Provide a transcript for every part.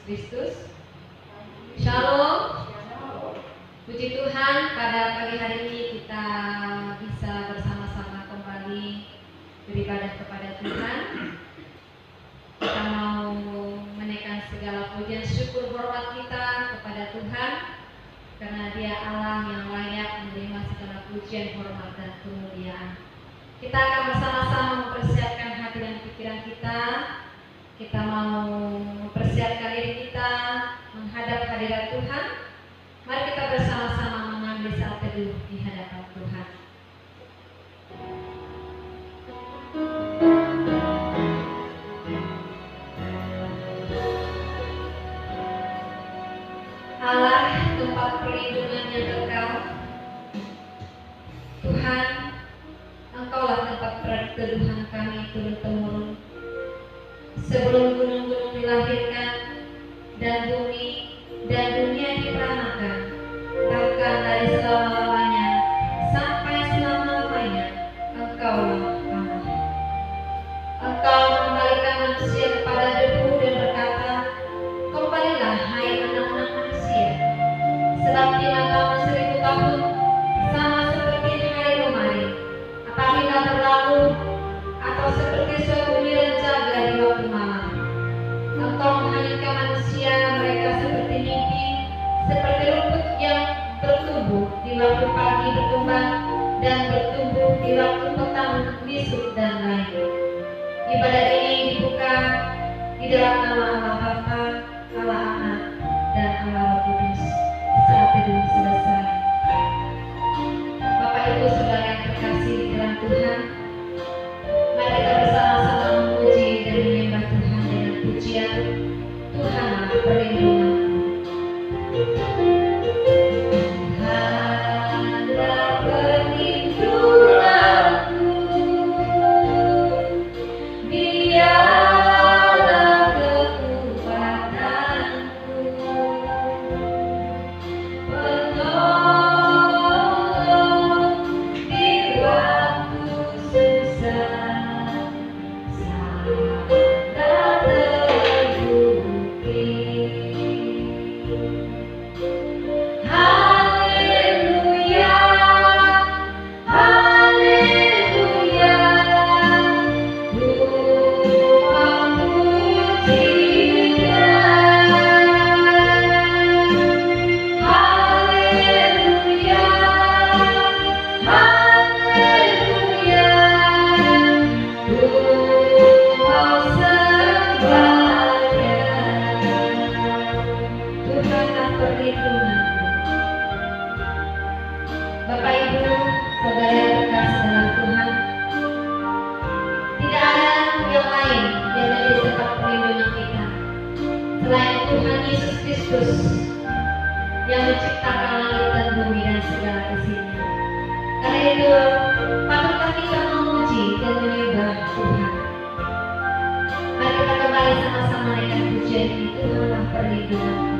Kristus. Shalom. Puji Tuhan, pada pagi hari ini kita bisa bersama-sama kembali beribadah kepada Tuhan. Kita mau menaikkan segala pujian syukur hormat kita kepada Tuhan, karena Dia Allah yang layak menerima segala pujian, hormat, dan kemuliaan. Kita akan bersama-sama mempersiapkan hati dan pikiran kita. Kita mau mempersiapkan diri kita menghadap hadirat Tuhan. Mari kita bersama-sama mengambil saat teduh di hadapan Tuhan. Allah, tempat perlindungan yang kekal, Tuhan, Engkaulah tempat perteduhan kami turun-temurun. Sebelum gunung-gunung dilahirkan dan bumi dan dunia diperanakan, bahkan dari selama-lamanya sampai selama-lamanya, Engkaulah Allah. Engkau mengembalikan manusia kepada debu dan berkata, kembalilah hai anak-anak manusia, sebab di matamu 1000 tahun sama seperti hari kemarin, apabila berlalu, atau seperti suatu milen jaga di waktu malam. Engkau menghanyutkan manusia mereka seperti mimpi, seperti rumput yang bertumbuh di waktu pagi berkembang dan bertumbuh di waktu petang busuk dan lain. Ibadah ini dibuka di dalam nama Allah Bapa, Allah Anak, dan Allah Roh Kudus. Saat teduh selesai. Bapak Ibu Saudara yang terkasih di dalam Tuhan, mari kita bersama-sama memuji dan menyembah Tuhan dengan pujian Tuhanlah perlindunganku. Tuhanlah perlindunganku, Dialah kekuatanku, penolong di waktu susah, sangat terbukti. Haleluya, haleluya, ku memujinya. Haleluya, haleluya, ku mau sembahnya. Tuhanlah perlindunganku. Bapak Ibu, Saudara yang terkasih dalam Tuhan, tidak ada yang lain yang menjadi tempat perlindungan kita selain Tuhan Yesus Kristus yang menciptakan langit dan bumi dan segala isinya. Karena itu, patutlah kita memuji dan menyembah Tuhan. Mari kita kembali sama-sama naikkan pujian ini, Tuhanlah perlindunganku.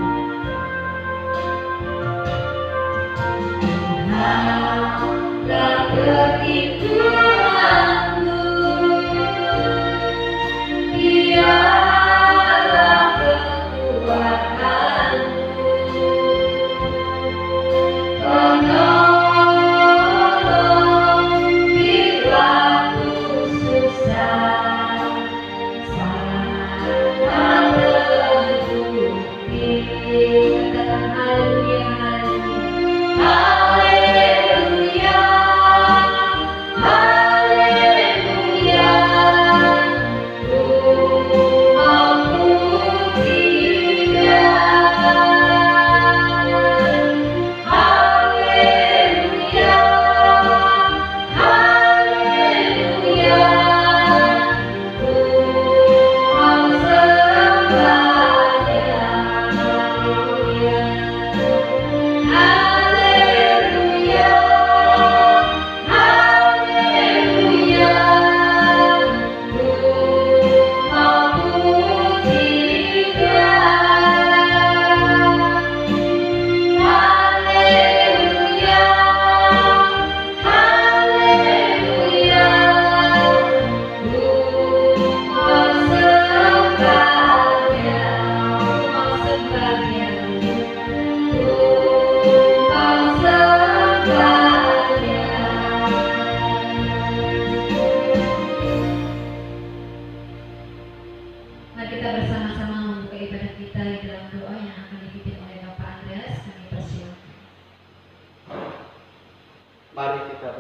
Tuhanlah perlindunganku, Dialah kekuatanku, penolong di waktu susah, sangat terbukti.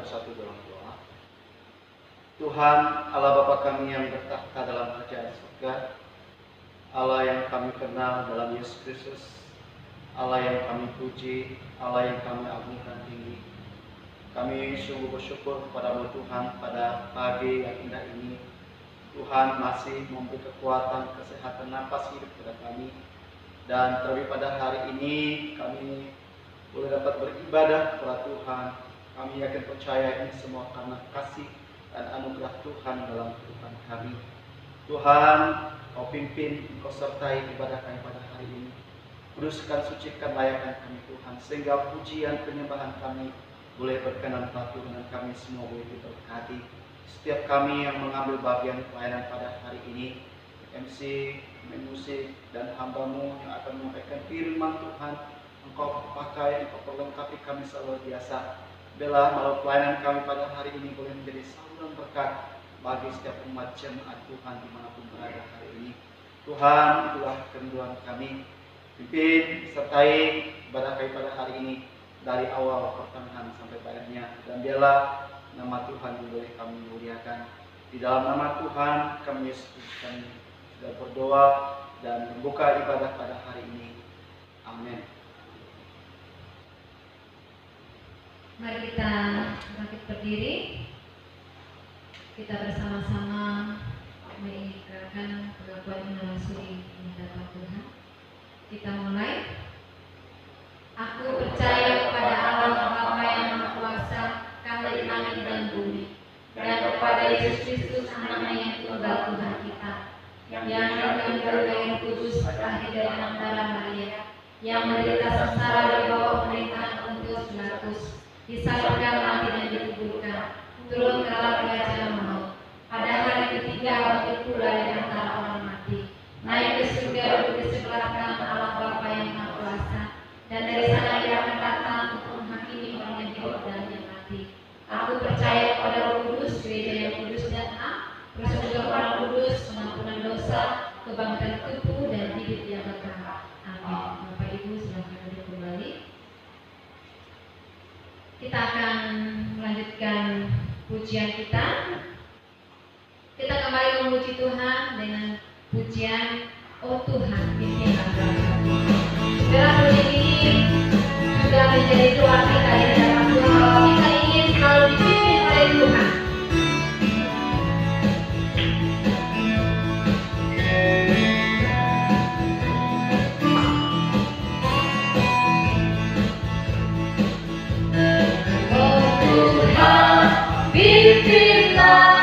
bersatu dalam doa. Tuhan Allah Bapa kami yang bertakhta dalam kerajaan surga, Allah yang kami kenal dalam Yesus Kristus, Allah yang kami puji, Allah yang kami agungkan tinggi. Kami sungguh bersyukur kepada-Mu Tuhan pada pagi yang indah ini. Tuhan masih memberi kekuatan, kesehatan napas hidup kepada kami. Dan terlebih pada hari ini kami boleh dapat beribadah kepada Tuhan. Kami yakin percaya ini semua karena kasih dan anugerah Tuhan dalam kehidupan kami. Tuhan, Kau pimpin, Kau sertai ibadah kami pada hari ini. Kuduskan, sucikan, layakkan kami Tuhan, sehingga pujian penyembahan kami boleh berkenan patuh dengan kami semua boleh diberkati. Setiap kami yang mengambil bagian pelayanan pada hari ini, MC, main musik, dan hamba-Mu yang akan menyampaikan firman Tuhan, Engkau pakai, Engkau perlengkapi kami selalu biasa. Biarlah melalui pelayanan kami pada hari ini boleh menjadi saluran berkat bagi setiap umat jemaat Tuhan dimanapun berada hari ini. Tuhan, itulah kerinduan kami. Pimpin, sertai ibadah kami pada hari ini dari awal pertengahan sampai akhirnya. Dan biarlah nama Tuhan yang boleh kami muliakan. Di dalam nama Tuhan kami Yesus kami sudah berdoa dan membuka ibadah pada hari ini. Amin. Mari kita bangkit berdiri. Kita bersama-sama mengikrarkan pengakuan iman suri di hadapan Tuhan. Kita mulai. Aku percaya kepada Allah Bapa yang Maha Kuasa, Khalik langit dan bumi, dan kepada Yesus Kristus Anaknya yang tunggal Tuhan kita, yang dikandung dari Roh Kudus, lahir dari anak darah Maria, yang menderita sengsara di bawah pemerintahan Pontius Pilatus, disalibkan, mati dan dikuburkan, turun ke dalam kerajaan maut. Pada hari ketiga bangkit pula dari antara orang mati, naik ke surga duduk di sebelah kanan Allah Bapa yang Maha Kuasa, dan dari sana Ia akan datang untuk menghakimi orang yang hidup dan yang mati. Aku percaya kepada Roh Kudus, gereja yang kudus dan am, persekutuan orang kudus, pengampunan dosa, kebangkitan tubuh dan hidup yang kekal. Amin. Bapak Ibu silakan duduk kembali. Kita akan melanjutkan pujian kita. Kita kembali memuji Tuhan dengan pujian Oh Tuhan pimpinlah kami. Dalam pujian ini juga menjadi doa kita di hadapan Tuhan bahwa kita ingin selalu dipimpin oleh Tuhan. Oh Tuhan pimpinlah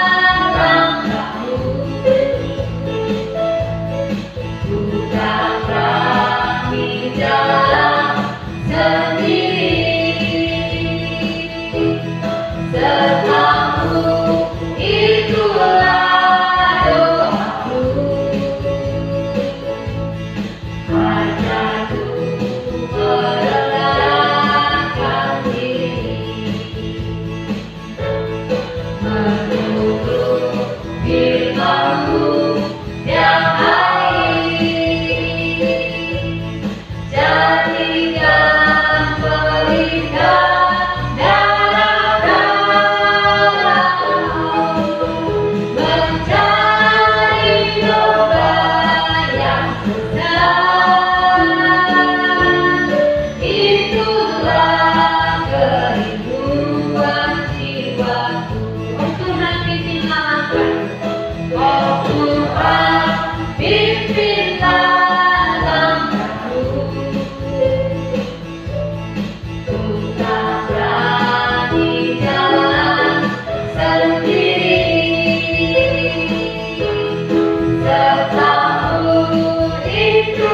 itu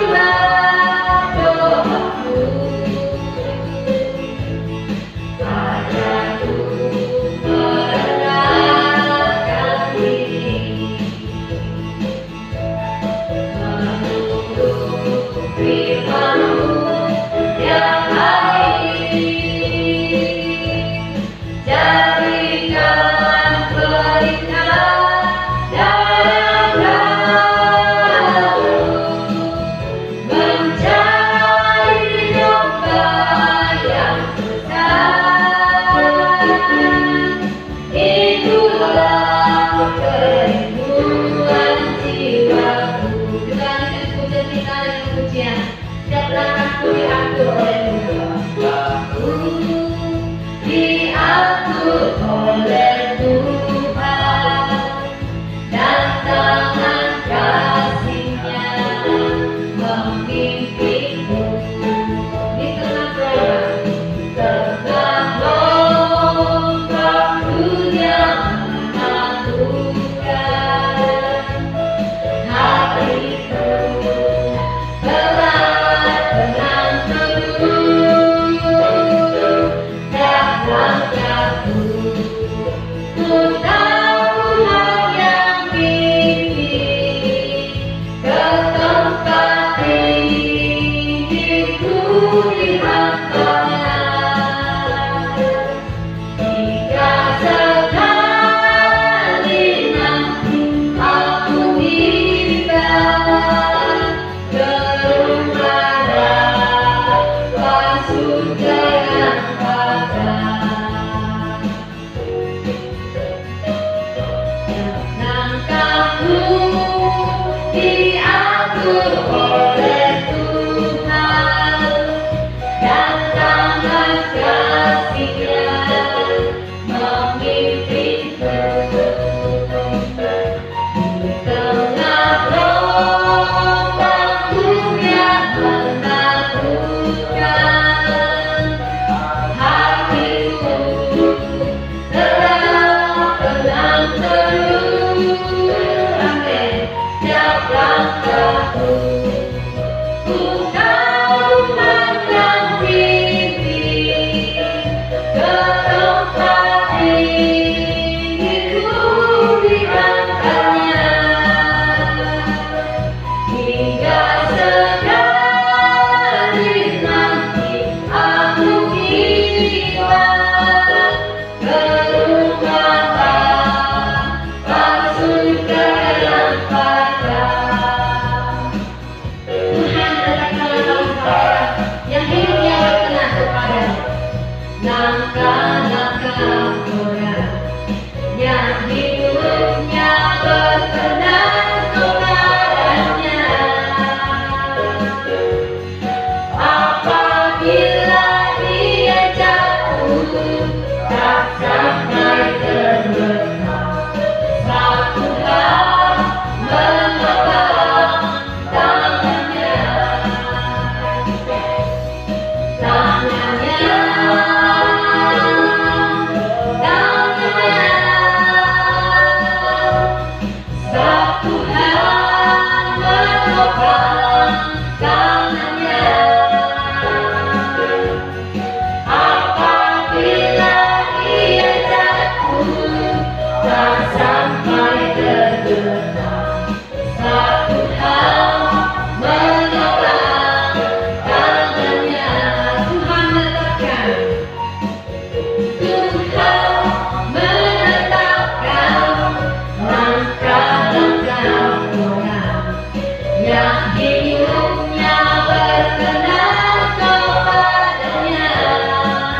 Senyumnya berkenan kepadanya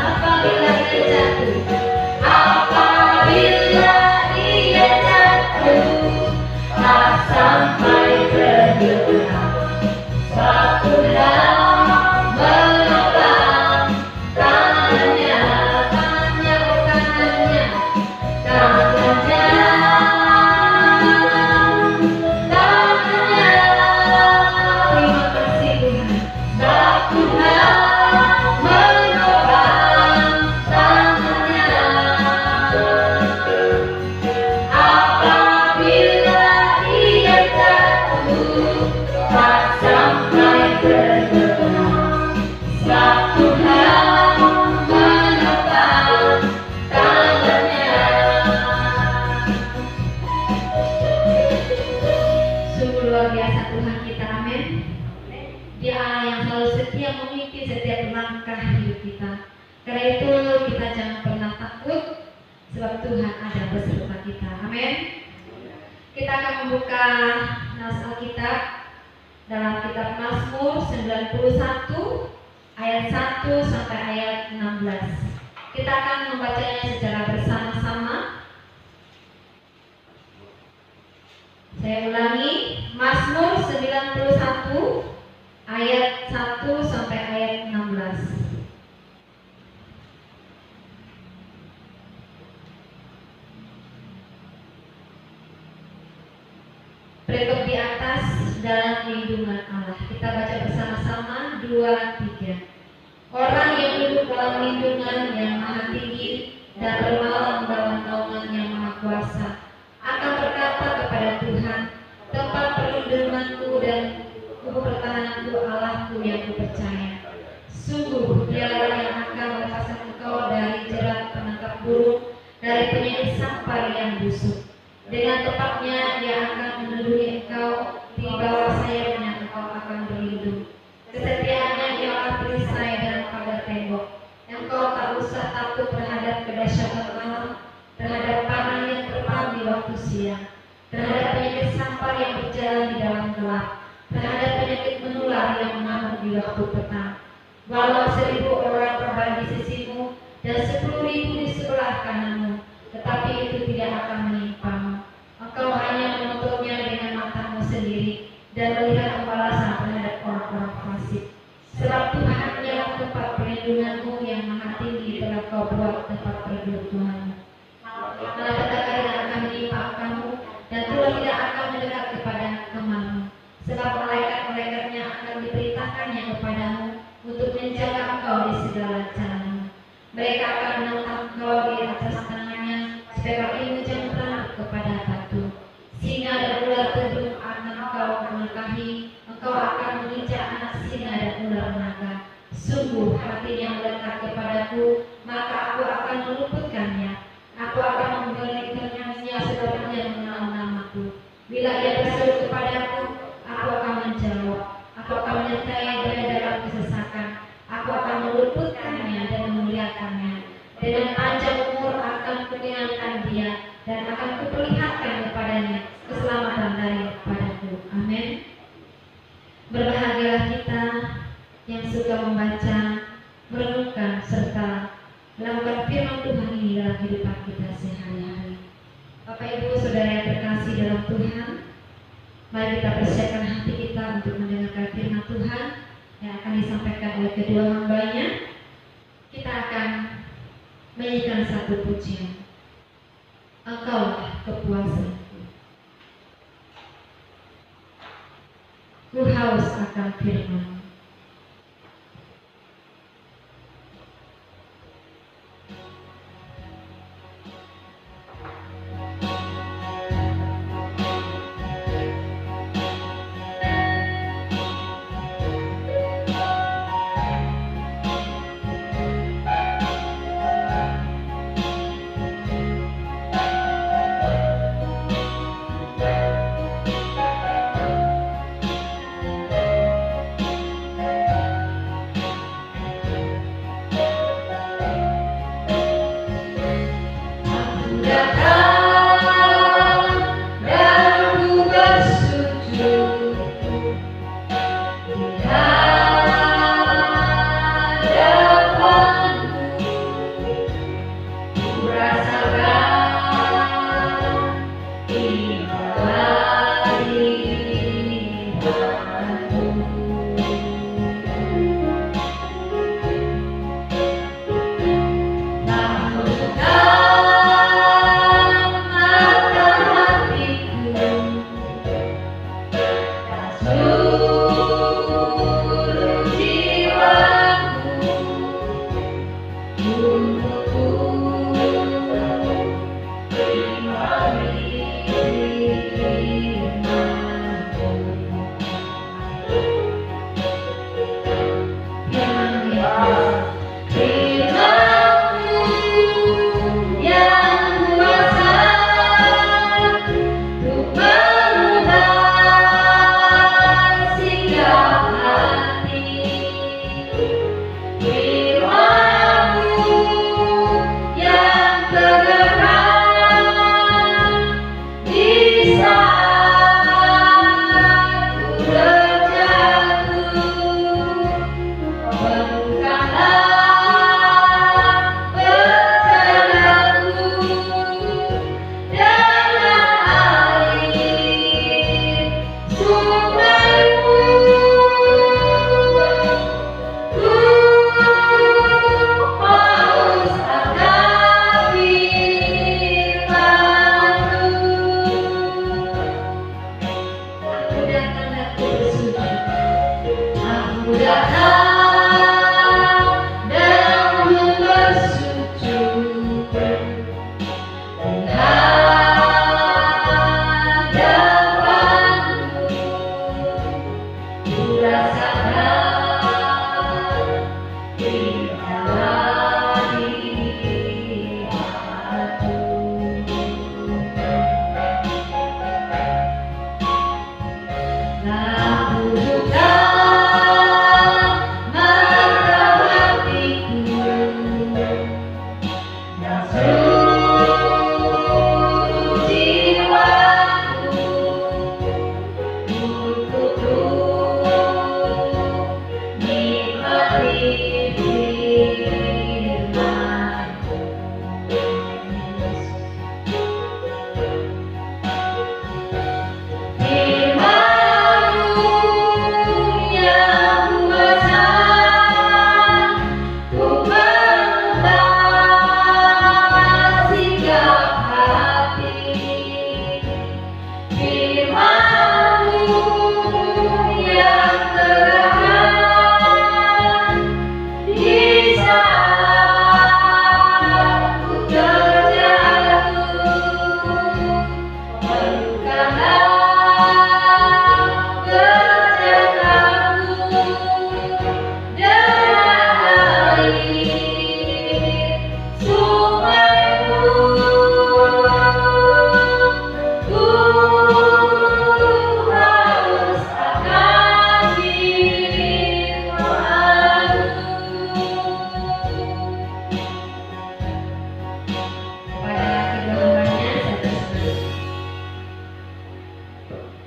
apabila ia jatuh, apabila ia jatuh, tak sampai tergerak. Suatu hal menopang tangannya, tangannya, oh tangannya, tangannya, tangannya. Terima kasih Tuhan. Suatu hal menopang tangannya, apabila ia jatuh, tak sampai tergerak. Suatu hal menopang tangannya. Sungguh luar biasa Tuhan kita, amin. Dia Allah yang selalu setia memimpin setiap langkah hidup kita. Karena itu kita jangan pernah takut, sebab Tuhan ada beserta kita, amin. Kita akan membuka nas Alkitab dalam kitab Mazmur 91 ayat 1 sampai ayat 16. Kita akan membacanya secara bersama-sama. Saya ulangi, Mazmur 91 ayat 1 sampai ayat 16. Berikut di atas dalam lindungan Allah. Kita baca bersama-sama 2, 3. Orang yang duduk dalam lindungan yang maha tinggi dan bermalam dalam naungan yang maha kuasa akan berkata kepada Tuhan, tempat perlindunganku dan kubu pertahananku, Allahku yang kupercaya. Sungguh dialah yang akan melepaskan engkau dari jerat penangkap burung, dari penyakit sampar yang busuk. Dengan tepatnya dia akan meneduhi engkau di bawah sayapnya, engkau akan berlindung. Kesetiaannya ialah perisai dan pagar tembok. Engkau tak usah takut terhadap kedahsyatan malam, terhadap panah yang terbang di waktu siang, terhadap penyakit sampar yang berjalan di dalam gelap, terhadap penyakit menular yang mengamuk di waktu petang. Walau 1000 orang terbang di sisimu dan 10.000 di sebelah kananmu, tetapi itu tidak akan menimpamu. Engkau hanya menontonnya dengan matamu sendiri dan melihat pembalasan terhadap orang-orang fasik. Sebab Tuhan adalah tempat perlindunganmu, yang maha tinggi telah kau buat tempat perlindunganmu. Malapetaka tidak akan menimpa kamu, dan Tuhan tidak akan mendekat kepada kemahmu. Sebab malaikat-malaikatnya akan diperintahkannya kepadamu untuk menjaga engkau di segala jalamu. Mereka akan menatang engkau di atas tangannya, supaya kakimu jangan terangkat kepada batu. Singa dan ular tedung akan engkau melangkahi, engkau akan menginjak anak singa dan ular naga. Sungguh hatinya melekat kepadaku, maka aku akan meluputkannya. Aku akan memberikannya sebab dia mengenal namaku. Bila ia berseru kepadaku, aku akan menjawab. Aku akan menyertai dia dalam kesesakan. Aku akan meluputkannya dan memuliakannya. Dengan panjang umur akan kukenyangkan dia, dan akan kuperlihatkan kepadanya keselamatan daripadaku. Amin. Berbahagialah kita yang suka membaca, merenungkan, serta melakukan firman Tuhan ini dalam kehidupan kita sehari-hari. Bapak Ibu Saudara yang terkasih dalam Tuhan, mari kita persiapkan hati kita untuk mendengarkan firman Tuhan yang akan disampaikan oleh kedua hambanya. Kita akan menyanyikan satu pujian, Engkaulah kepuasanku. Ku haus akan firman. datang dan bersujud hadapanmu, ku rasakan indah hadiratmu. Lampu buka mata hatiku dan seluruh jiwaku untuk nikmati firman-Mu. Firman-Mu yang kuasa untuk mengubah sikap hati. Firman-Mu yang terangkan di saat ku terjatuh. Penuhkanlah perjalananku dengan air sungai-Mu. Ku haus akan firman-Mu. Pada kedua hambanya saya bersenang.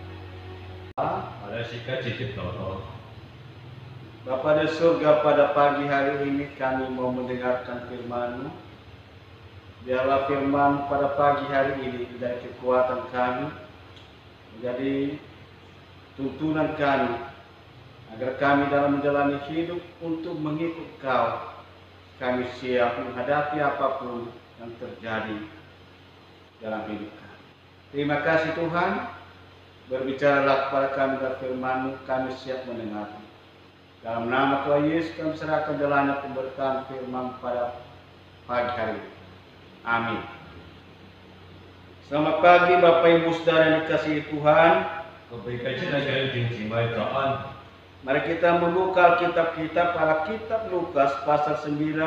Ada sikap cicip toto. Bapa di surga, pada pagi hari ini kami mau mendengarkan firman-Mu. Biarlah firman pada pagi hari ini menjadi kekuatan kami, menjadi tuntunan kami, agar kami dalam menjalani hidup untuk mengikut Kau, kami siap menghadapi apapun yang terjadi dalam hidup kami. Terima kasih Tuhan, berbicaralah kepada kami dari firman-Mu, kami siap mendengarnya. Dalam nama Tuhan Yesus kami serahkan jalannya pemberitaan firman pada pagi hari ini. Amin. Selamat pagi Bapak Ibu Saudara yang dikasihi Tuhan. Kebaikan cina jalan tinggi mai taan. Mari kita membuka Alkitab kita pada kitab Lukas pasal 9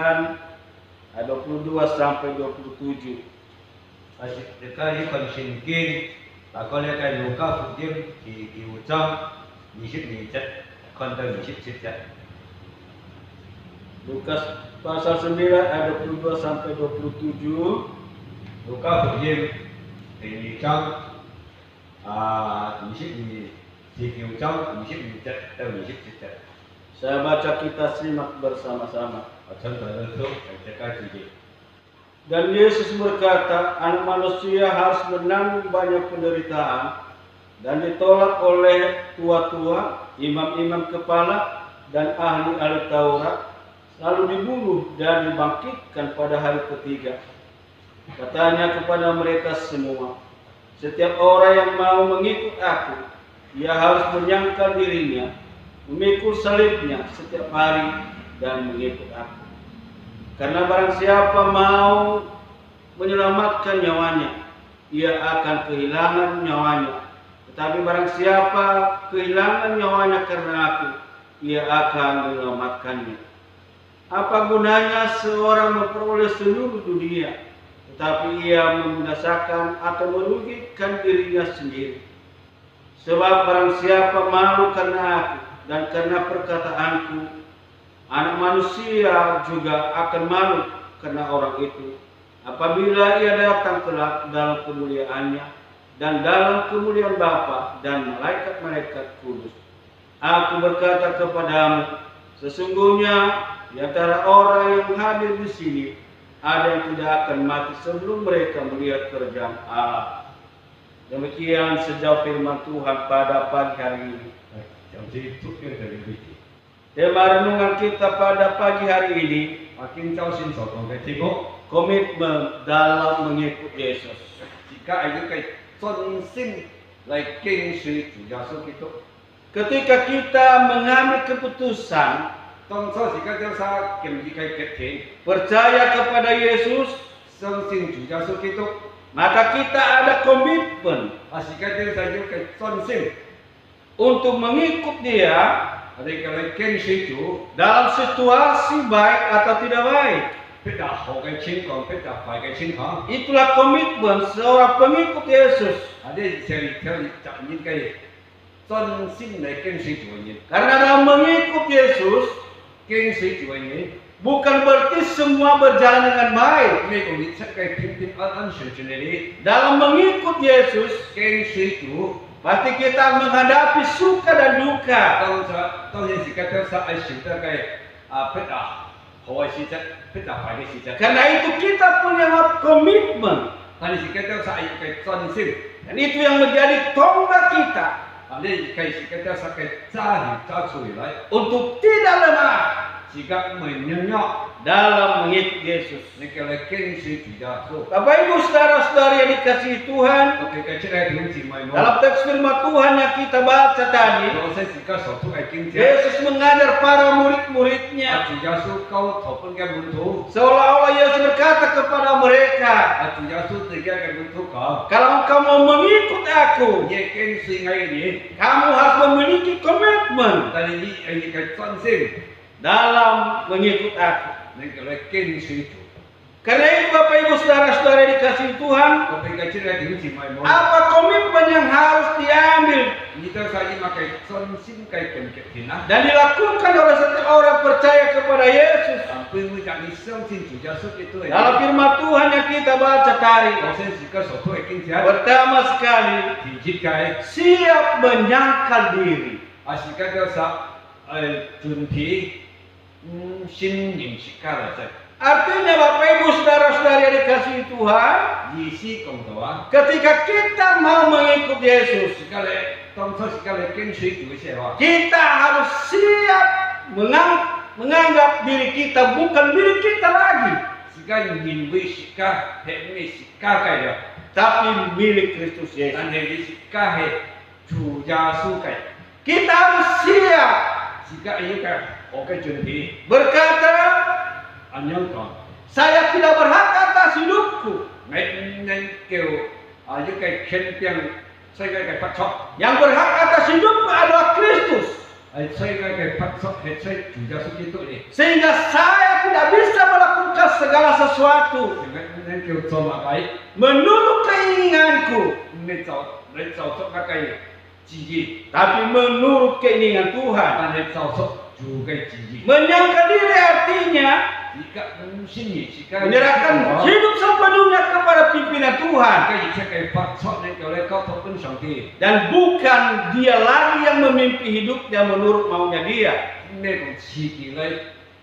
ayat 22 sampai 27. Asyik dekai kan sinkin. Takkan lekai luka fukim di ucap nisip nicet konten nisip cicet. Lukas pasal 9 ayat 22 sampai 27. Luka fukim di ucap nisip di ucap nisip nicet atau nisip cicet. Saya baca, kita simak bersama-sama. Acan tanah tu dekai cicit. Dan Yesus berkata, Anak manusia harus menanggung banyak penderitaan dan ditolak oleh tua-tua, imam-imam kepala, dan ahli-ahli Taurat, lalu dibunuh dan dibangkitkan pada hari ketiga. Katanya kepada mereka semua, setiap orang yang mau mengikut aku, ia harus menyangkal dirinya, memikul salibnya setiap hari, dan mengikut aku. Karena barang siapa mau menyelamatkan nyawanya, ia akan kehilangan nyawanya. Tetapi barang siapa kehilangan nyawanya karena aku, ia akan menyelamatkannya. Apa gunanya seorang memperoleh seluruh dunia, tetapi ia membinasakan atau merugikan dirinya sendiri? Sebab barang siapa malu karena aku dan karena perkataanku, Anak manusia juga akan malu karena orang itu, apabila ia datang kelak dalam kemuliaannya dan dalam kemuliaan Bapa dan malaikat-malaikat kudus. Aku berkata kepadamu, sesungguhnya di antara orang yang hadir di sini ada yang tidak akan mati sebelum mereka melihat kerjaan Allah. Demikian sejauh firman Tuhan pada pagi hari ini. Jam itu yang dari biji. Tema renungan kita pada pagi hari ini, Makin jauh sin sotong ketigo. komitmen dalam mengikut Yesus. Jika ayu kai 专心来跟随主耶稣基督， ketika kita mengambil keputusan 當初時間將沙劍意嘅決定， percaya kepada Yesus, 相信主耶穌基督， maka kita ada komitmen 時間將沙要嘅專心， untuk mengikut Dia 我哋嘅嚟跟隨主， dalam situasi baik atau tidak baik. 比較好嘅情況，比較壞嘅情況， Itulah komitmen seorang pengikut Yesus. 啲成條責任嘅專心嚟跟隨主嘅人， Karena dalam mengikut Yesus 跟隨主嘅人， bukan berarti semua berjalan dengan baik. 呢個日出嘅平平安安順順利， Dalam mengikut Yesus 跟隨主。 pasti kita menghadapi suka dan duka. 當然時間將沙係選擇嘅比較好嘅事質，比較壞嘅事質。 Karena itu kita punya komitmen. 但係時間將沙要嘅專心。 Dan itu yang menjadi tonggak kita 呢計時間將沙嘅揸出嚟， untuk tidak lemah 時間唔係軟弱， dalam mengikut Yesus. 你叫你跟隨主耶穌。 Bapak Ibu saudara-saudari yang dikasihi Tuhan, 我哋嘅出嚟點姊妹們， dalam teks firman Tuhan yang kita baca tadi, 我哋時間所讀嘅經節， Yesus mengajar para murid-muridnya 主耶穌教頭本嘅門徒， seolah-olah Yesus berkata kepada mereka, 主耶穌自己嘅門徒講： kalau engkau mau mengikut aku, 你跟隨我嘅人， kamu harus memiliki komitmen 但係你嘅專心， dalam mengikut aku. 你叫你跟隨主。 Karena itu Bapak Ibu saudara-saudara yang dikasihi Tuhan, 我哋嘅出嚟點姊妹們， apa komitmen yang harus diambil 你都使要嘅專心嘅決定啊！ dan dilakukan oleh setiap orang percaya kepada Yesus. 並會讓你相信主耶穌基督嘅。 Dalam firman Tuhan yang kita baca tadi, 我先時間所讀嘅經節， pertama sekali 第一嘅 siap menyangkal diri. 時間就實準備新認識家嚟啫。 Artinya Bapak Ibu saudara-saudari yang dikasihi Tuhan, 意思講到啊， ketika kita mau mengikut Yesus, 時間你當初時間你跟隨主嘅時候， kita harus siap menganggap diri kita bukan milik kita lagi, 時間認為時間係咩時間嘅啦， tapi milik Kristus Yesus. 但係你時間係主耶穌嘅， Kita harus siap 時間要嘅我嘅準備， berkata, 咁樣講。 saya tidak berhak atas hidupku. 你唔能叫要嘅肯定世界嘅發出， Yang berhak atas hidupku adalah Kristus. 係世界嘅發出係主耶穌基督嚟。 Sehingga saya tidak bisa melakukan segala sesuatu 唔能叫做乜鬼？ menurut keinginanku, 你就出乜嘅旨意， tapi menurut keinginan Tuhan. 但係就出主嘅旨意。 Menyangkal diri artinya 而家唔先而時間 menyerahkan hidup sepenuhnya kepada pimpinan Tuhan 嘅一切嘅發出，你叫你交託跟上帝。 dan bukan dia lagi yang memimpi hidupnya menurut maunya dia. 呢個刺激你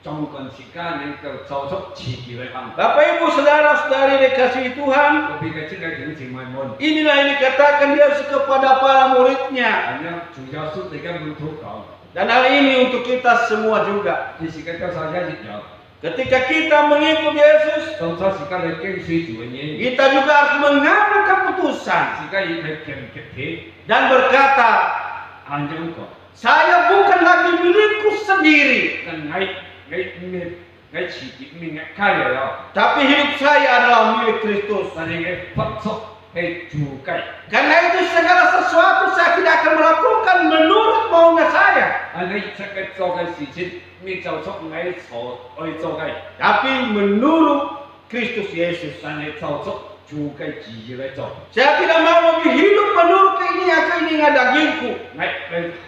中間時間，你就做出刺激你行。 Bapak Ibu saudara-saudari dikasihi Tuhan, 我俾嘅出嚟點前為門， inilah yang dikatakan Yesus kepada para muridnya. 咁樣主耶穌你嘅門徒講， Dan hal ini untuk kita semua juga. 你時間交晒一日有。 Ketika kita mengikut Yesus, 當初時間你跟隨主嘅人， kita juga harus mengambil keputusan 時間要係決定， dan berkata, 按樣講， saya bukan lagi milikku sendiri, 但我自己命嘅開嚟咯， tapi hidup saya adalah milik Kristus. 但係嘅發出係主嘅， Karena itu segala sesuatu saya tidak akan melakukan menurut maunya saya, 你出嘅做嘅事情，你就出你所愛做嘅， tapi menurut Kristus Yesus. 但係就出主嘅旨意嚟做。 Saya tidak mau lagi hidup menurut keinginan dagingku, 你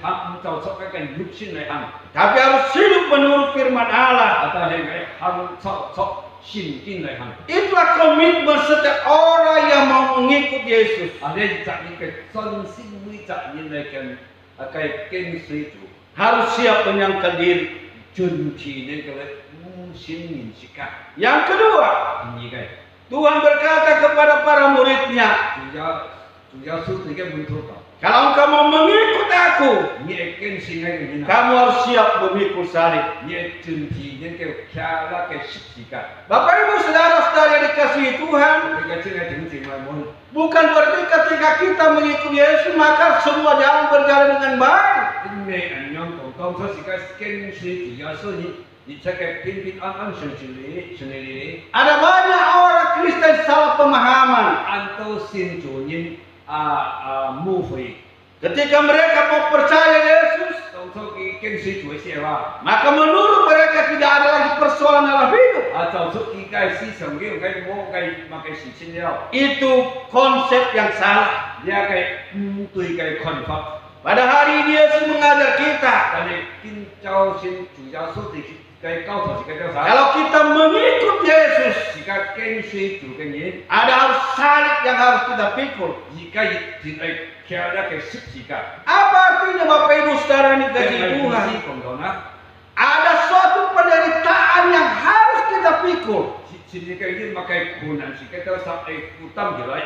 行就出一個肉身嚟行， tapi harus hidup menurut firman Allah. 但係你行出聖經嚟行。 Itulah komitmen setiap orang yang mau mengikut Yesus. 你責任嘅真心會責任嚟跟隨主， Harus siap menyangkal diri. 盡其你嘅先認識㗎。 Yang kedua, 第二個， Tuhan berkata kepada para muridnya, 主耶穌自己門徒講： kalau engkau mau mengikut aku, 你係跟隨我嘅人， kamu harus siap memikul salib. 你係盡其你嘅騎拉嘅十字架。 Bapak Ibu saudara-saudari yang dikasihi Tuhan, 你嘅真係點正為門？ bukan berarti ketika kita mengikut Yesus maka semua jalan berjalan dengan baik. 咩人樣講當初時間跟隨主耶穌你這個平平安安順利 Ada banyak orang Kristen salah pemahaman. 按到先做人誤會。 Ketika mereka mau percaya Yesus, 當初佢跟隨主嘅時候啊， maka menurut mereka tidak ada lagi persoalan dalam hidup. 就出佢嘅思想嘅我嘅乜嘅事情了， Itu konsep yang salah. 呢個唔對嘅看法。 Pada hari ini Yesus mengajar kita, 但係今朝先主耶穌嘅教徒是嘅叫啥？ kalau kita mengikut Yesus, 而家跟隨主嘅人， ada harus salib yang harus kita pikul. 而家亦係騎一個十字架。 Apa artinya Bapak Ibu saudara yang dikasihi Tuhan? 講到啦， Ada suatu penderitaan yang harus kita pikul 是呢個人乜嘅困難是嘅叫啥？係負擔住嚟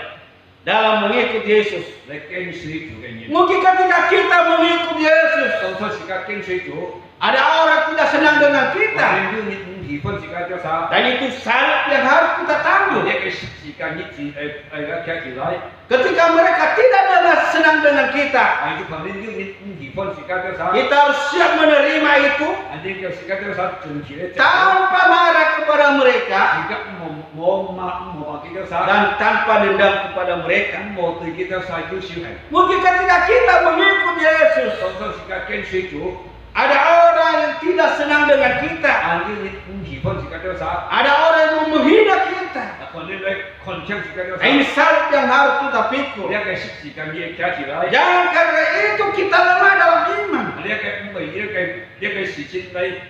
dalam mengikut Yesus. 嚟跟隨主嘅人。 Mungkin ketika kita mengikut Yesus, 當初時間跟隨主， ada orang tidak senang dengan 但 kita. 係要唔喜歡時間叫啥？ Dan itu salib yang harus kita 呢 tanggung. 個十字架一直騎住嚟。 Ketika mereka tidak senang dengan kita, 要憑你要唔喜歡時間叫啥？ kita harus siap menerima itu 呢個時間叫啥？盡其嘅責任。 tanpa marah kepada mereka 而家冇話叫啥？ dan tanpa dendam kepada mereka. 冇對叫啥要小係。 Mungkin ketika kita mengikut Yesus, 當初時間跟隨主， ada orang yang tidak senang dengan kita, 要唔喜歡時間叫啥？ ada orang yang mau menghina kita. 可能嚟看清時間叫 Nah, ini 啥？ salib yang harus kita pikul. 呢個十字架要騎住嚟。 Jangan karena itu kita lemah dalam iman. 呢個唔係呢個事情嚟，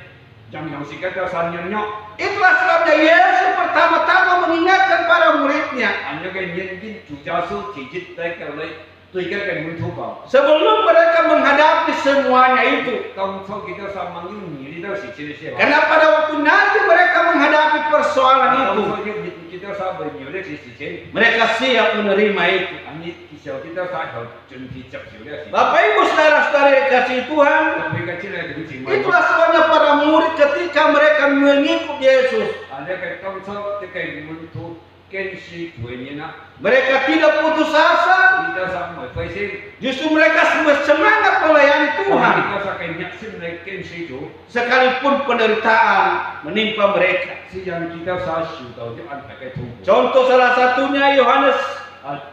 任何時間叫啥樣樣？ Itulah sebabnya Yesus pertama-tama mengingatkan para muridnya, 呢個人因主耶穌提出嚟嘅嚟對嘅門徒講。 sebelum mereka menghadapi semuanya itu. 當初佢叫啥問要你呢個事情嘅時候， Karena pada waktu nanti mereka menghadapi persoalan 當 itu, 初要佢叫啥問要呢件事情， mereka siap menerima itu. 你其實佢叫啥後盡去接受呢個事。 Bapak Ibu saudara-saudara yang dikasihi Tuhan, 咁佢嘅真係點情況？ itulah sebabnya para murid ketika mereka mengikut Yesus, 呢個當初呢個門徒跟隨主嘅人啊， mereka tidak putus asa, 你叫啥唔係灰心， justru mereka semangat melayani 你 Tuhan, 叫啥嘅熱心嚟跟隨主， sekalipun penderitaan menimpa mereka. 是讓佢叫啥受到啲安排嘅痛苦。 Contoh salah satunya Yohanes,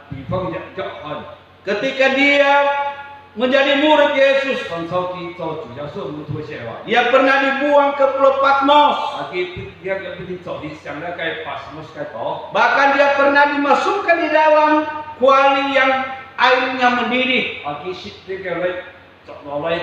比方約翰， ketika dia menjadi murid Yesus, 當初佢做主耶穌門徒嘅時候啊， dia pernah dibuang ke Pulau Patmos, 佢俾做啲上咧嘅Patmos嘅島， bahkan dia pernah dimasukkan di dalam kuali yang airnya mendidih. 佢識啲嘅咧作落嚟，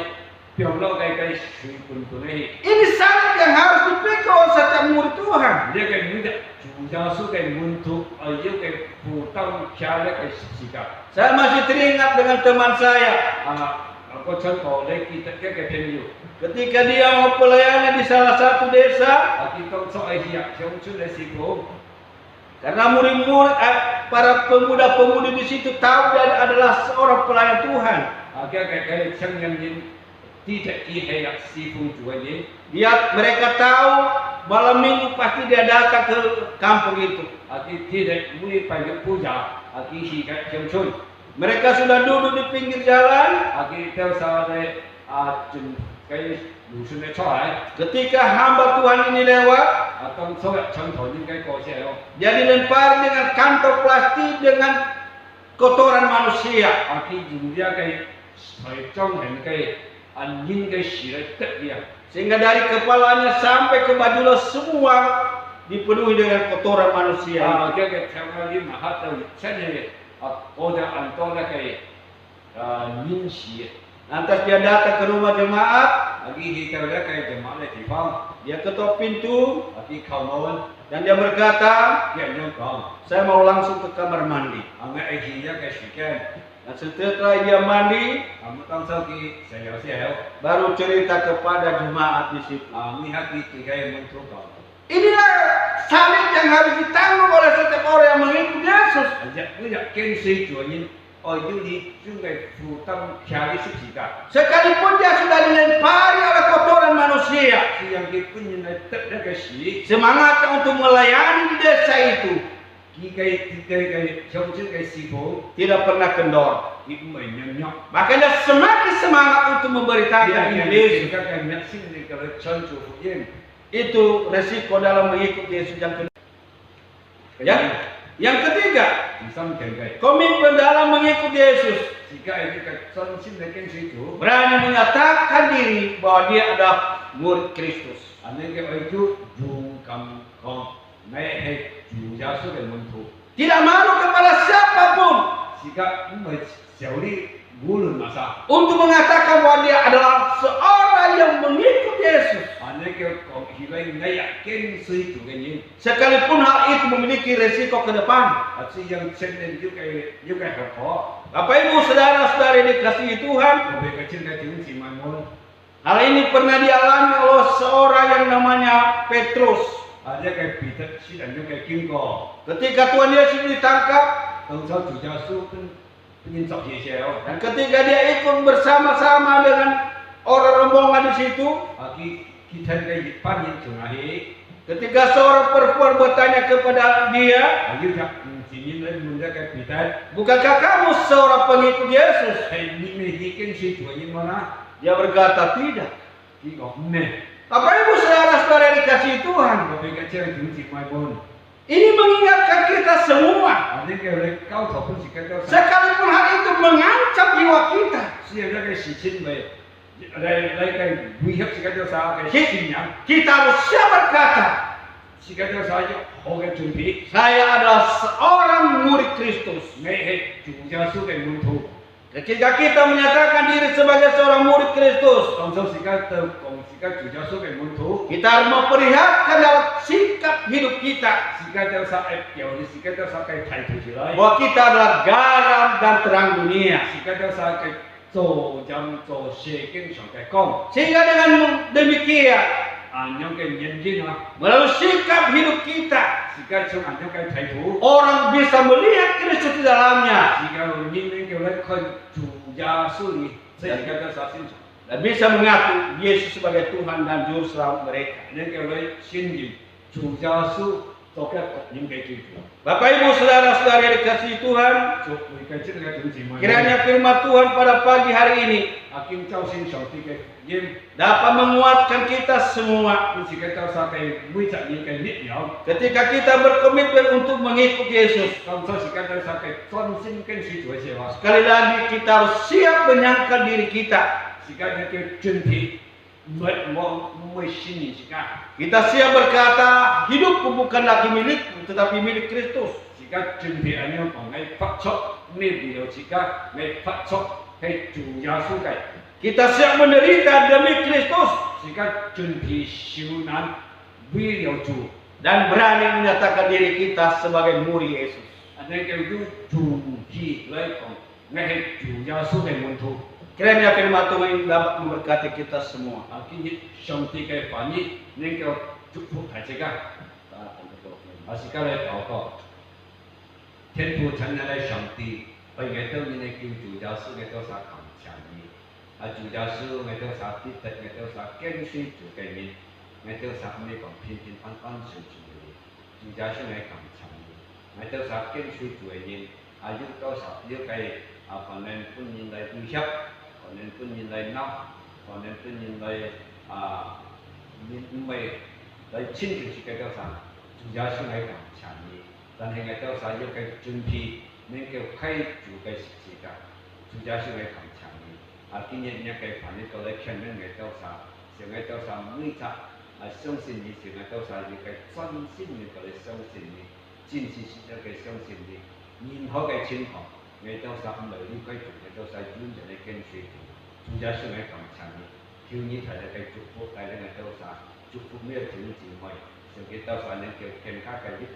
變落嘅水滾滾嘅。 Ini salib yang harus dipikul oleh setiap murid Tuhan. 呢個每日主耶穌嘅門徒要嘅負擔騎呢個十字架。 Saya masih teringat dengan teman saya 我想講你記得一個朋友， ketika dia mau pelayanan di salah satu desa, 佢當初係鄉村嘅時候， karena murid-murid para pemuda-pemudi di situ tahu dia adalah seorang pelayan Tuhan. 嘅青年人啲係侍奉主嘅人， Mereka tahu malam minggu pasti dia datang ke kampung itu. 啲每拜嘅पूजा，佢係嘅鄉村， Mereka sudah duduk di pinggir jalan. 佢掉晒咧盡嘅路線嘅出嚟， Ketika hamba Tuhan ini lewat, 當初入長台應該過車咯， dia dilempari dengan kantong plastik dengan kotoran manusia. 佢用一嘅係裝人嘅煙嘅事嚟得嘅。 Sehingga dari kepalanya sampai ke bajunya semua dipenuhi dengan kotoran manusia. 嘅聽嗰啲馬克就真係我就按多咧嘅煙事， Lantas dia datang ke rumah jemaat, 佢去到咧嘅就買嘅地方， dia ketok pintu 佢叩門， dan dia berkata, 啲人咁講， saya mau langsung ke kamar mandi. 我係去一嘅時間， Dan setelah dia mandi, 當初佢成日時候， baru cerita kepada jemaat di situ. 呢刻佢自己門徒講， Inilah salib yang harus ditanggung oleh setiap orang yang mengikut Yesus. 每日跟隨主人，要你將嘅負擔騎喺十字架， Sekalipun dia sudah dilempari oleh kotoran manusia, 是讓佢本人嚟得一個事， semangatnya untuk melayani di desa itu 佢嘅鄉村嘅師傅， tidak pernah kendor. Makanya semakin semangat untuk memberitakan Injil. Itu resiko dalam mengikut Yesus yang kedua. Yang ketiga, komitmen dalam mengikut Yesus. Berani menyatakan diri bahwa dia adalah murid Kristus. Tidak malu kepada siapapun untuk mengatakan bahwa dia adalah seorang yang mengikut Yesus. Sekalipun hal itu memiliki resiko ke depan. Bapak Ibu saudara-saudari dikasihi Tuhan, hal ini pernah dialami oleh seorang yang namanya Petrus. Ketika Tuhan Yesus ditangkap, dan ketika dia ikut bersama-sama dengan orang rombongan di situ, ketika seorang perempuan bertanya kepada dia, bukankah kamu seorang pengikut Yesus? Dia berkata, tidak. Bapak Ibu saudara-saudara yang dikasihi Tuhan, ini mengingatkan kita semua. Sekalipun hal itu mengancam jiwa kita, kita harus siap berkata, saya adalah seorang murid Kristus. Ketika kita menyatakan diri sebagai seorang murid Kristus, kita harus memperlihatkan dalam sikap hidup kita bahwa kita adalah garam dan terang dunia. Sehingga dengan demikian, melalui sikap hidup kita, orang bisa melihat Kristus di dalamnya dan bisa mengaku Yesus sebagai Tuhan dan Juru Selamat mereka. Bapak Ibu saudara-saudari yang dikasihi Tuhan, kiranya firman Tuhan pada pagi hari ini dapat menguatkan kita semua ketika kita berkomitmen untuk mengikut Yesus. Sekali lagi kita harus siap menyangkal diri kita. Kita siap berkata, hidupku bukan lagi milikku, tetapi milik Kristus. Kita siap menderita demi Kristus dan berani menyatakan diri kita sebagai murid Yesus. Kiranya firman Tuhan ini dapat memberkati kita semua. Nên tôi nhìn lại nóc, còn nên tôi nhìn lại những mày lại chính thức cái đó sao, chúng ta sẽ ngày càng chẳng đi,但係ngày đó sao有cái準備，nên叫開主嘅時間，chúng ta sẽ ngày càng chẳng đi，今日呢個反正到嚟前面ngày đó sao，是ngày đó sao每次相信你是ngày đó sao有個專心嘅到嚟相信你，真係是一個相信你，任何嘅情況。ngày đó sao không lợi dụng cái chủ ngày đó sao chuyên cho nên kênh suy chúng ta sẽ ngày càng chẳng đi thiếu như thế là cái chúc phúc tại đây ngày đó sao chúc phúc miễn chữ chỉ mày sự cái đó sao nên kêu kênh khác cái biết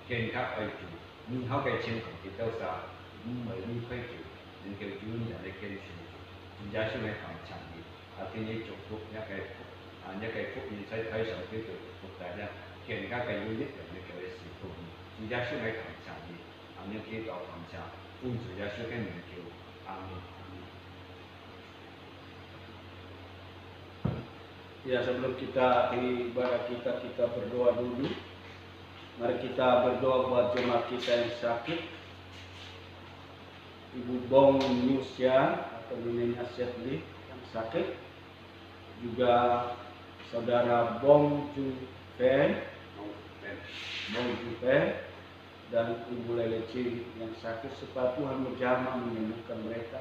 kênh khác cái chủ nhưng họ cái chuyện của cái đó sao nhưng mà như cái chủ nên kêu chuyên cho nên kênh suy chúng ta sẽ ngày càng chẳng đi cái này chúc phúc nhắc cái phúc như sai thấy sao cái chúc phúc tại đây kênh khác cái duy nhất là nên kêu cái sự phúc chúng ta sẽ ngày càng chẳng đi những cái đó càng chẳng untuk Yesus kan menuju. Amin. Ya, sebelum kita akhiri ibadah kita berdoa dulu. Mari kita berdoa buat jemaat kita yang sakit. Ibu Bong Newsya atau Neneknya Setli yang sakit, juga saudara Bong Juven dan Ibu Leleci yang sakit, supaya Tuhan menjamah menyembuhkan mereka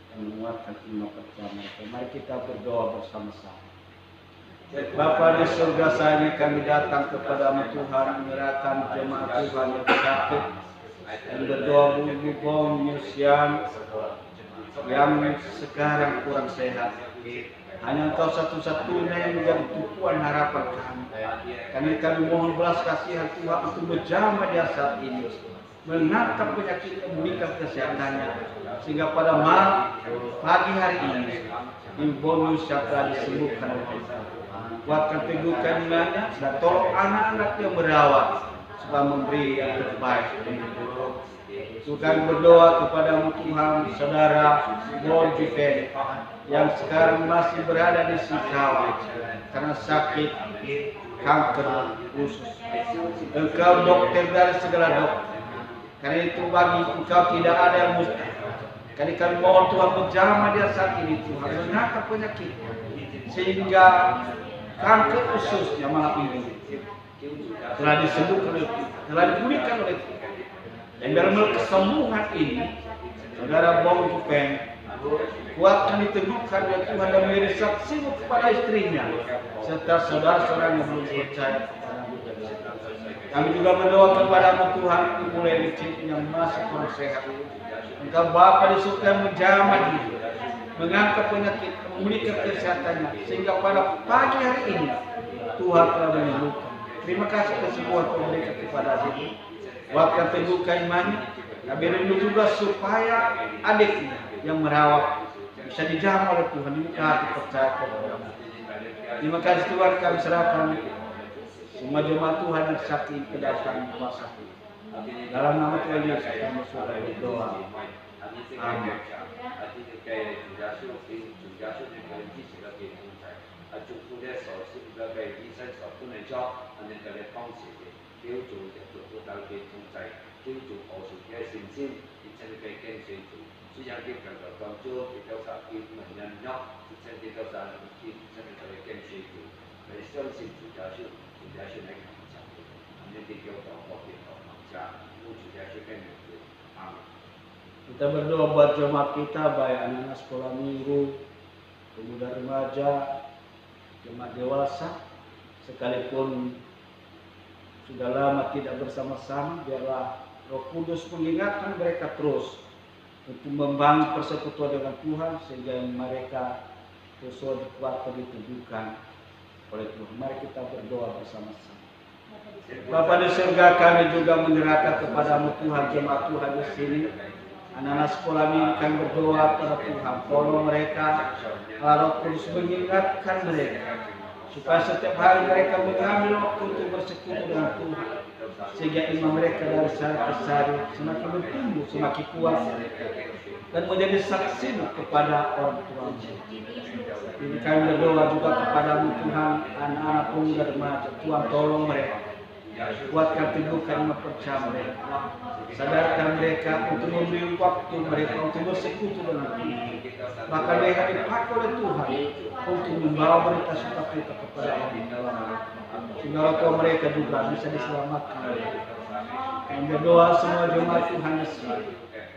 dan menguatkan iman percaya mereka. Mari kita berdoa bersama-sama. Bapa di surga, saat ini kami datang kepada-Mu Tuhan, menyerahkan jemaat Tuhan yang sakit, dan berdoa Bu Bong Newsya yang sekarang kurang sehat. Hanya Engkau satu-satunya yang menjadi tumpuan harapan kami. Kami mohon belas kasihan Tuhan untuk menjamah dia saat ini, menangkap penyakit, memulihkan kesehatannya, sehingga pada pagi hari ini Ibu Bong telah disembuhkan oleh Tuhan. Kuatkan teguhkan imannya dan tolong anak-anak yang merawat supaya memberi yang terbaik. Kami berdoa kepada-Mu Tuhan, saudara Bong Juven yang sekarang masih berada di Singkawang karena sakit kanker usus. Engkau dokter dari segala dokter, karena itu bagi Engkau tidak ada yang mustahil. Kami mohon Tuhan menjamah dia saat ini, Tuhan mengangkat penyakit sehingga kanker ususnya malam ini telah disembuhkan oleh Tuhan, telah dipulihkan oleh Tuhan. Dan dalam kesembuhan ini, saudara Bong Juven kuatkan, diteguhkan oleh Tuhan, dan menjadi saksi kepada istrinya serta saudara-saudara yang belum percaya. Kami juga berdoa kepada-Mu Tuhan, Ibu Leleci yang masih kurang sehat. Engkau Bapa di surga menjamah dia, mengangkat penyakit, memulihkan kesehatannya, sehingga pada pagi hari ini Tuhan telah menyembuhkan. Terima kasih kesembuhan Tuhan berikan kepada dia. Kuatkan teguhkan imannya. Kami rindu juga supaya adiknya yang merawat bisa dijamah oleh Tuhan, dibuka hati percaya kepada-Mu. Terima kasih Tuhan, kami serahkan semua jemaat Tuhan yang sakit ke dalam kuasa Tuhan. Dalam nama Tuhan Yesus kami sudah berdoa. Amin. Kita berdoa buat jemaat kita, baik anak-anak sekolah minggu, pemuda remaja, jemaat dewasa, sekalipun sudah lama tidak bersama-sama, biarlah Roh Kudus mengingatkan mereka terus untuk membangun persekutuan dengan Tuhan, sehingga mereka terus dikuatkan, diteguhkan oleh Tuhan. Mari kita berdoa bersama-sama. Bapa di surga, kami juga menyerahkan kepada-Mu Tuhan jemaat Tuhan di sini. Anak-anak sekolah ini kami berdoa kepada Tuhan, tolong mereka, Roh Kudus mengingatkan mereka, supaya setiap hari mereka mengambil waktu untuk bersekutu dengan Tuhan, sehingga iman mereka dari hari ke hari semakin bertumbuh, semakin kuat, dan menjadi saksi kepada orang tua. Ini kami berdoa juga kepada-Mu Tuhan, anak-anak pemuda remaja, Tuhan tolong mereka, kuatkan, teguhkan iman percaya mereka, sadarkan mereka untuk memberi waktu mereka untuk bersekutu dengan Tuhan. Maka mereka dipakai oleh Tuhan untuk membawa berita sukacita kepada orang, sehingga orang tua mereka juga bisa diselamatkan. Kami berdoa semua jemaat Tuhan Yesus,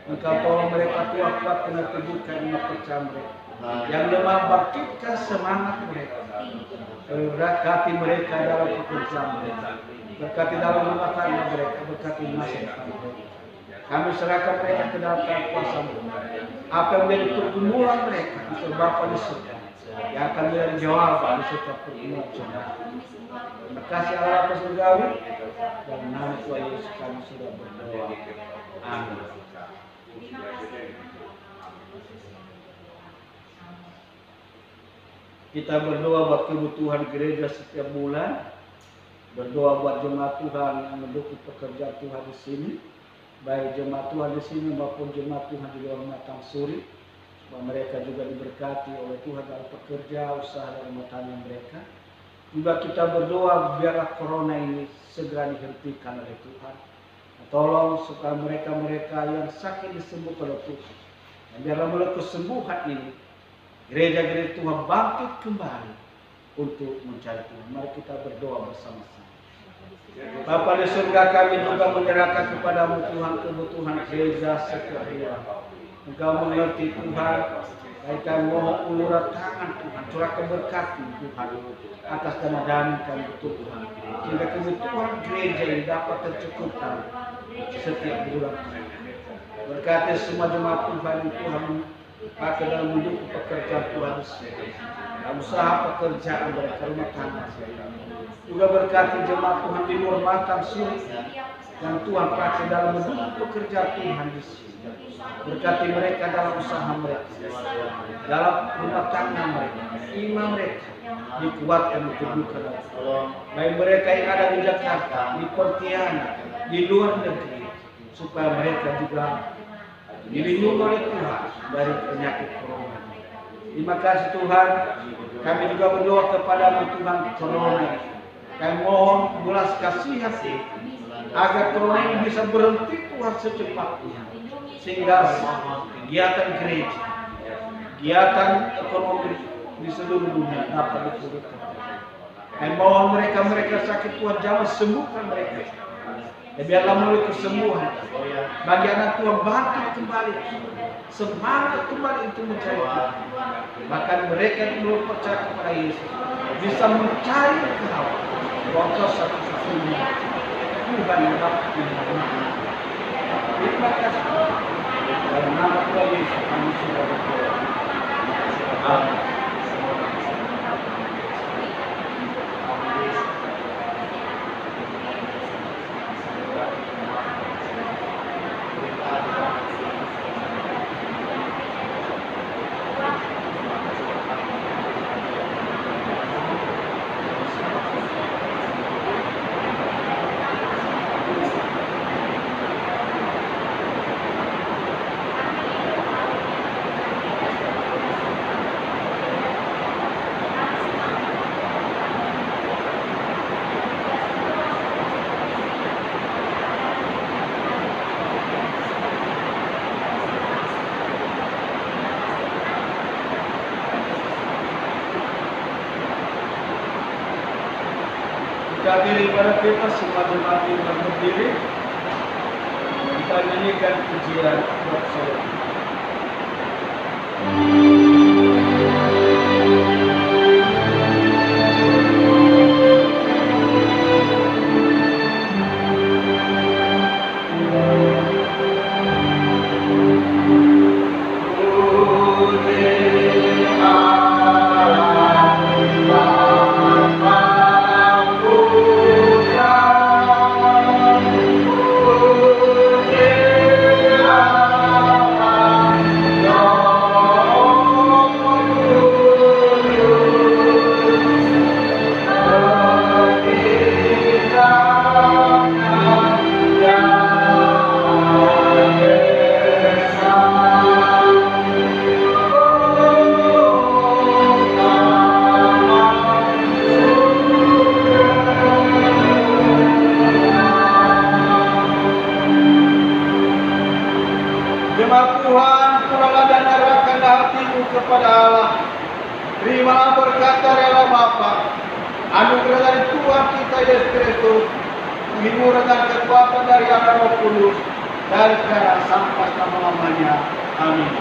Engkau tolong mereka, Tuhan kuatkan dan teguhkan iman percaya mereka. Yang lemah bangkitkan semangat mereka, berkati mereka dalam pekerjaan mereka, berkati dalam rumah tangga mereka, berkati masa depan mereka. Kami serahkan mereka ke dalam kuasa-Mu. Apa yang menjadi pergumulan mereka itu Bapa di surga, yang akan menjadi jawaban di setiap pergumulan jemaat. Terima kasih Allah Bapa surgawi, dan nama Tuhan Yesus kami sudah berdoa. Amin. Kita berdoa buat kebutuhan gereja setiap bulan, berdoa buat jemaat Tuhan yang mendukung pekerjaan Tuhan di sini, baik jemaat Tuhan di sini maupun jemaat Tuhan di luar Matang Suri, supaya mereka juga diberkati oleh Tuhan dalam pekerja, usaha dan rumah tangga mereka. Juga kita berdoa biarlah corona ini segera dihentikan oleh Tuhan, Tolong supaya mereka-mereka yang sakit disembuhkan oleh Tuhan. Dan biarlah melalui kesembuhan ini, gereja-gereja Tuhan bangkit kembali untuk mencari Tuhan. Mari kita berdoa bersama-sama. Bapa di surga, kami juga menyerahkan kepadamu Tuhan kebutuhan gereja setiap hari. Engkau mengerti Tuhan. Baik kami mohon uluran tangan Tuhan, curahkan berkat Tuhan atas dana kami Tuhan, sehingga kebutuhan gereja ini dapat tercukupkan setiap bulan. Berkati semua jemaat Tuhan yang Tuhan pakai dalam mendukung pekerjaan Tuhan, dalam usaha pekerjaan mereka, rumah tangga. Juga berkati jemaat Tuhan di luar Batam sulit yang Tuhan pakai dalam mendukung pekerjaan Tuhan di sini. Berkati mereka dalam usaha mereka, dalam rumah tangga mereka, iman mereka dikuatkan, diteguhkan. Baik mereka yang ada di Jakarta, di Pontianak, di luar negeri, supaya mereka juga dilindungi oleh Tuhan dari penyakit corona. Terima kasih Tuhan. Kami juga berdoa kepada Tuhan corona. Kami mohon belas kasihan agar corona ini bisa berhenti Tuhan secepatnya, sehingga kegiatan gereja, kegiatan ekonomi di seluruh dunia dapat dipulihkan. Kami mohon mereka sakit Tuhan jangan sembuhkan mereka. Ya biarlah melalui kesembuhan bagi anak Tuhan bangkit kembali, semangat kembali untuk mencari Tuhan. Bahkan mereka yang belum percaya kepada Yesus bisa mencari Engkau, Engkau satu-satunya Tuhan yang dapat menyelamatkan. Terima kasih. Dalam nama Tuhan Yesus kami sudah berdoa. Amin. Diri pada kita semua jemaat yang berdiri, kita nyanyikan pujian buat saya. Kepada Allah, terimalah berkat dari Allah Bapa, anugerah dari Tuhan kita Yesus Kristus, hiburan dan kekuatan dari Allah Roh Kudus, dari sekarang sampai selama-lamanya. Amin.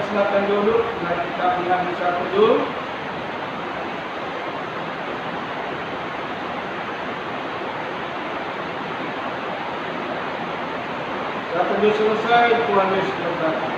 Silakan duduk, mari kita mengambil satu dulu. Satu dulu selesai, Tuhan Yesus berkata.